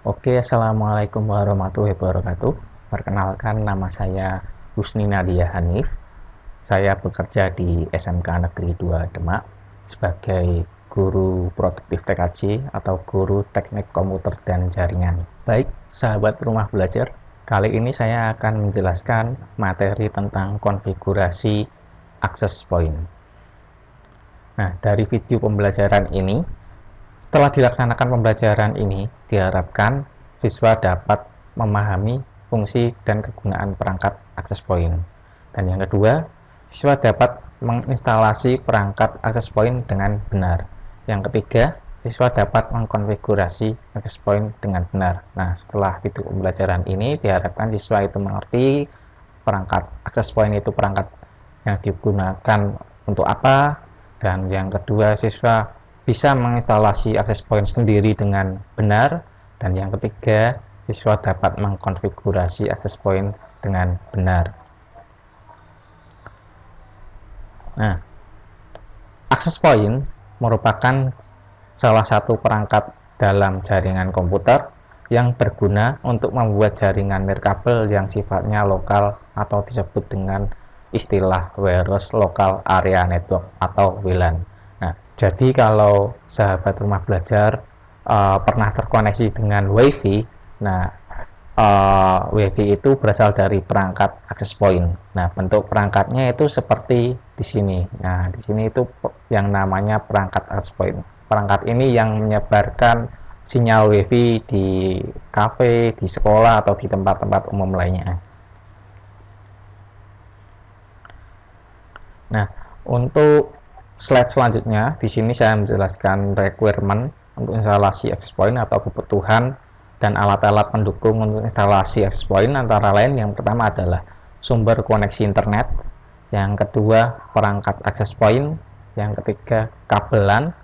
Oke, Assalamualaikum warahmatullahi wabarakatuh. Perkenalkan, nama saya Husni Nadia Hanif. Saya bekerja di SMK Negeri 2 Demak sebagai guru produktif TKJ atau guru teknik komputer dan jaringan. Baik, sahabat rumah belajar, kali ini saya akan menjelaskan materi tentang konfigurasi access point. Nah, dari video pembelajaran ini, setelah dilaksanakan pembelajaran ini, diharapkan siswa dapat memahami fungsi dan kegunaan perangkat access point. Dan yang kedua, siswa dapat menginstalasi perangkat access point dengan benar. Yang ketiga, siswa dapat mengkonfigurasi access point dengan benar. Nah, setelah video pembelajaran ini, diharapkan siswa itu mengerti perangkat access point itu perangkat yang digunakan untuk apa, dan yang kedua, siswa bisa menginstalasi access point sendiri dengan benar, dan yang ketiga, siswa dapat mengkonfigurasi access point dengan benar. Nah, access point merupakan salah satu perangkat dalam jaringan komputer yang berguna untuk membuat jaringan nirkabel yang sifatnya lokal atau disebut dengan istilah Wireless Local Area Network atau WLAN. Nah, jadi kalau sahabat rumah belajar pernah terkoneksi dengan WiFi, nah WiFi itu berasal dari perangkat access point. Nah, bentuk perangkatnya itu seperti di sini. Nah, di sini itu yang namanya perangkat access point. Perangkat ini yang menyebarkan sinyal WiFi di kafe, di sekolah, atau di tempat-tempat umum lainnya. Nah, untuk slide selanjutnya, di sini saya menjelaskan requirement untuk instalasi access point atau kebutuhan dan alat-alat pendukung untuk instalasi access point, antara lain yang pertama adalah sumber koneksi internet, yang kedua perangkat access point, yang ketiga kabelan,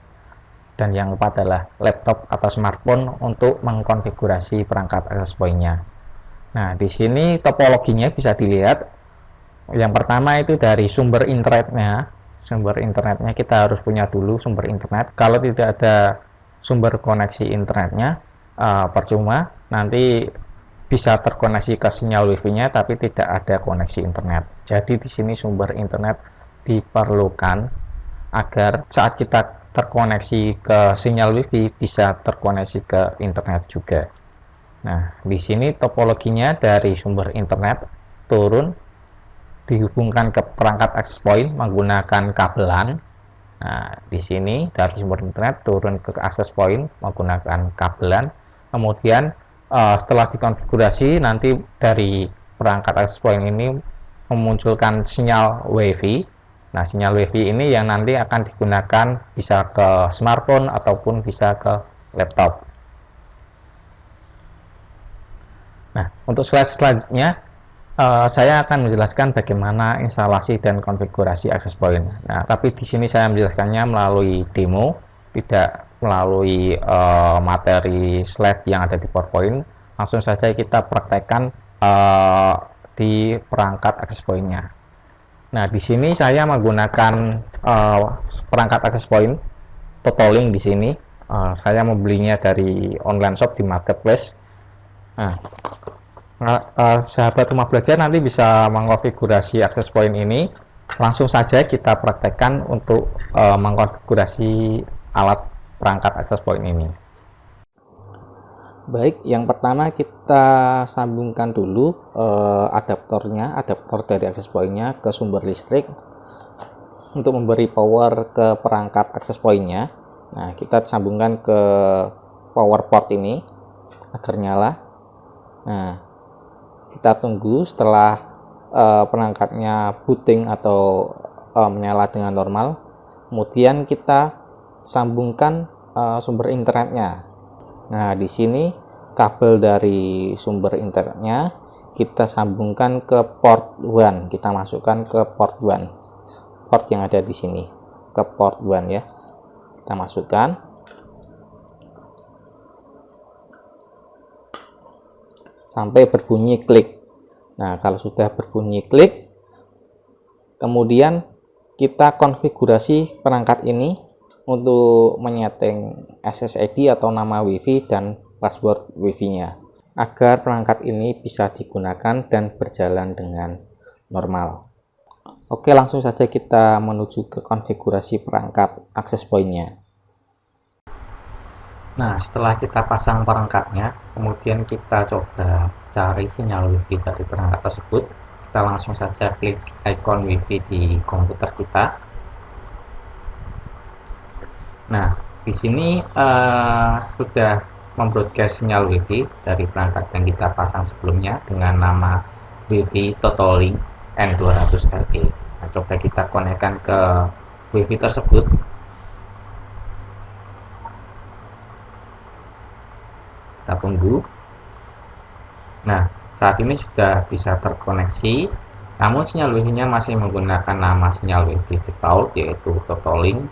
dan yang keempat adalah laptop atau smartphone untuk mengkonfigurasi perangkat access point-nya. Nah, di sini topologinya bisa dilihat. Yang pertama itu dari sumber internetnya. Sumber internetnya kita harus punya dulu sumber internet. Kalau tidak ada sumber koneksi internetnya, percuma, nanti bisa terkoneksi ke sinyal wifi-nya tapi tidak ada koneksi internet. Jadi di sini sumber internet diperlukan agar saat kita terkoneksi ke sinyal wifi bisa terkoneksi ke internet juga. Nah, di sini topologinya dari sumber internet turun dihubungkan ke perangkat access point menggunakan kabelan. Nah, di sini dari sumber internet turun ke access point menggunakan kabelan. Kemudian setelah dikonfigurasi, nanti dari perangkat access point ini memunculkan sinyal WiFi. Nah, sinyal WiFi ini yang nanti akan digunakan bisa ke smartphone ataupun bisa ke laptop. Nah, untuk slide selanjutnya, saya akan menjelaskan bagaimana instalasi dan konfigurasi access point. Nah, tapi di sini saya menjelaskannya melalui demo, tidak melalui materi slide yang ada di PowerPoint. Langsung saja kita praktekkan di perangkat access point-nya. Nah, di sini saya menggunakan perangkat access point Totalink di sini. Saya membelinya dari online shop di marketplace. Nah, sahabat rumah belajar nanti bisa mengkonfigurasi access point ini. Langsung saja kita praktekkan untuk mengkonfigurasi alat perangkat access point ini. Baik, yang pertama kita sambungkan dulu adaptornya, adaptor dari access point-nya ke sumber listrik untuk memberi power ke perangkat access point-nya. Nah, kita sambungkan ke power port ini agar nyala. Nah, kita tunggu setelah perangkatnya booting atau menyala dengan normal. Kemudian kita sambungkan sumber internetnya. Nah, di sini kabel dari sumber internetnya kita sambungkan ke port 1. Kita masukkan ke port 1. Port yang ada di sini. Ke port 1 ya. Kita masukkan. Sampai berbunyi klik. Nah, kalau sudah berbunyi klik, kemudian kita konfigurasi perangkat ini untuk menyeting SSID atau nama WiFi dan password Wi-Fi-nya agar perangkat ini bisa digunakan dan berjalan dengan normal. Oke, langsung saja kita menuju ke konfigurasi perangkat access point-nya. Nah, setelah kita pasang perangkatnya, kemudian kita coba cari sinyal Wi-Fi dari perangkat tersebut. Kita langsung saja klik icon Wi-Fi di komputer kita. Nah, di sini sudah membroadcast sinyal Wi-Fi dari perangkat yang kita pasang sebelumnya dengan nama Wi-Fi Totolink N200RE. Nah, coba kita konekkan ke Wi-Fi tersebut. Kita tunggu. Nah, saat ini sudah bisa terkoneksi, namun sinyal Wi-Fi-nya masih menggunakan nama sinyal Wi-Fi default, yaitu Totolink.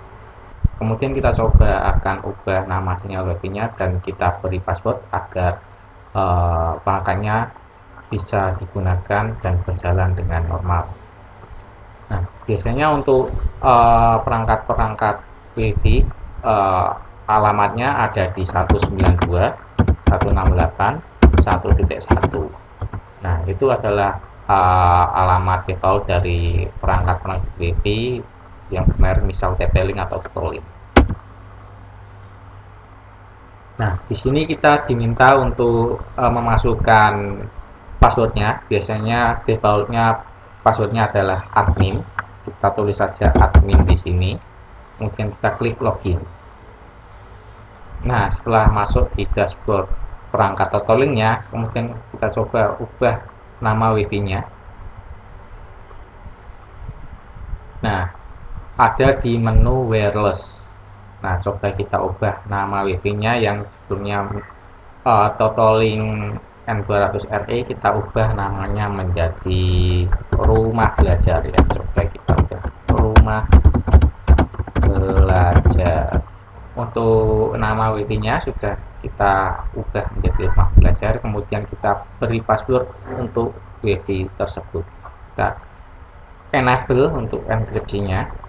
Kemudian kita coba akan ubah nama sinyal Wi-Fi-nya dan kita beri password agar perangkatnya bisa digunakan dan berjalan dengan normal. Nah, biasanya untuk perangkat-perangkat Wi-Fi alamatnya ada di 192.168.1.1. Nah, itu adalah alamat default dari perangkat-perangkat Wi-Fi yang bermerek misal TP-Link atau Totolink. Nah, di sini kita diminta untuk memasukkan passwordnya. Biasanya defaultnya passwordnya adalah admin. Kita tulis saja admin di sini. Kemudian kita klik login. Nah, setelah masuk di dashboard perangkat Totolink-nya, kemudian kita coba ubah nama Wi-Fi-nya. Nah, ada di menu wireless. Nah, coba kita ubah nama Wi-Fi-nya yang sebelumnya Totolink N200RE, kita ubah namanya menjadi rumah belajar ya. Coba kita ubah rumah belajar. Untuk nama Wi-Fi-nya sudah kita ubah menjadi rumah belajar, kemudian kita beri password untuk Wi-Fi tersebut. Kita enable untuk enkripsinya.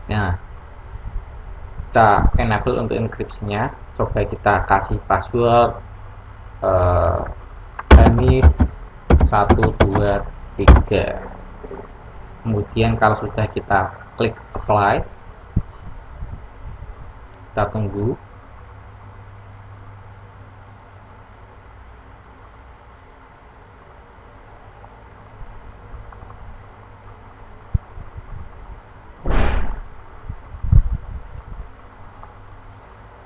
Nah, kita enable untuk enkripsinya. Coba kita kasih password Hanif 123. Kemudian kalau sudah kita klik apply, kita tunggu.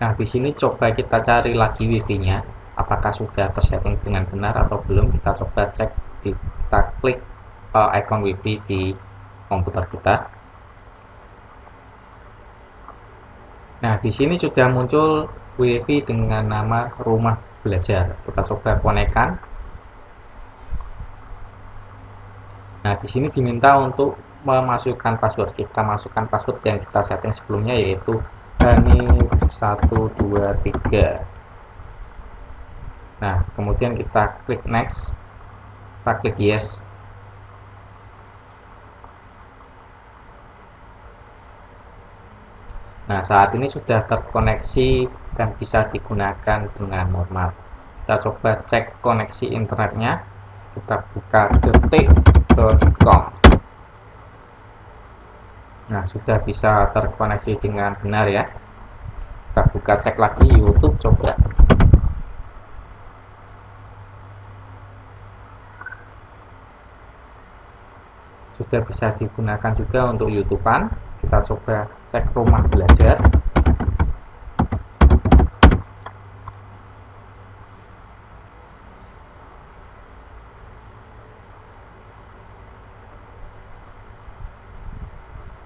Nah, di sini coba kita cari lagi Wi-Fi-nya, apakah sudah tersetting dengan benar atau belum. Kita coba cek, kita klik icon Wi-Fi di komputer kita. Nah, di sini sudah muncul Wi-Fi dengan nama rumah belajar. Kita coba konekkan. Nah, di sini diminta untuk memasukkan password. Kita masukkan password yang kita setting sebelumnya, yaitu Hanif 123. Nah, kemudian kita klik next, kita klik yes. Nah, saat ini sudah terkoneksi dan bisa digunakan dengan normal. Kita coba cek koneksi internetnya. Kita buka detik.com. Nah, sudah bisa terkoneksi dengan benar ya. Kita buka cek lagi YouTube, coba. Sudah bisa digunakan juga untuk YouTube-an. Kita coba cek rumah belajar.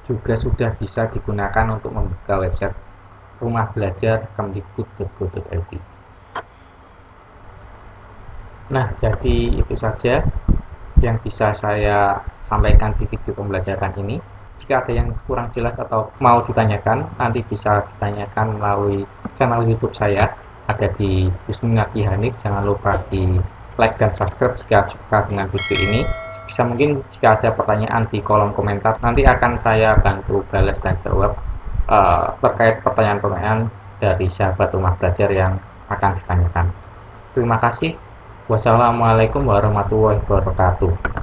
Juga sudah bisa digunakan untuk membuka website rumah belajar kemdikbud.go.id. Nah, jadi itu saja yang bisa saya sampaikan di video pembelajaran ini. Jika ada yang kurang jelas atau mau ditanyakan, nanti bisa ditanyakan melalui channel YouTube saya, ada di Yusminati Hanif. Jangan lupa di like dan subscribe jika suka dengan video ini. Bisa mungkin jika ada pertanyaan di kolom komentar, nanti akan saya bantu balas dan jawab terkait pertanyaan-pertanyaan dari sahabat rumah belajar yang akan ditanyakan. Terima kasih. Wassalamualaikum warahmatullahi wabarakatuh.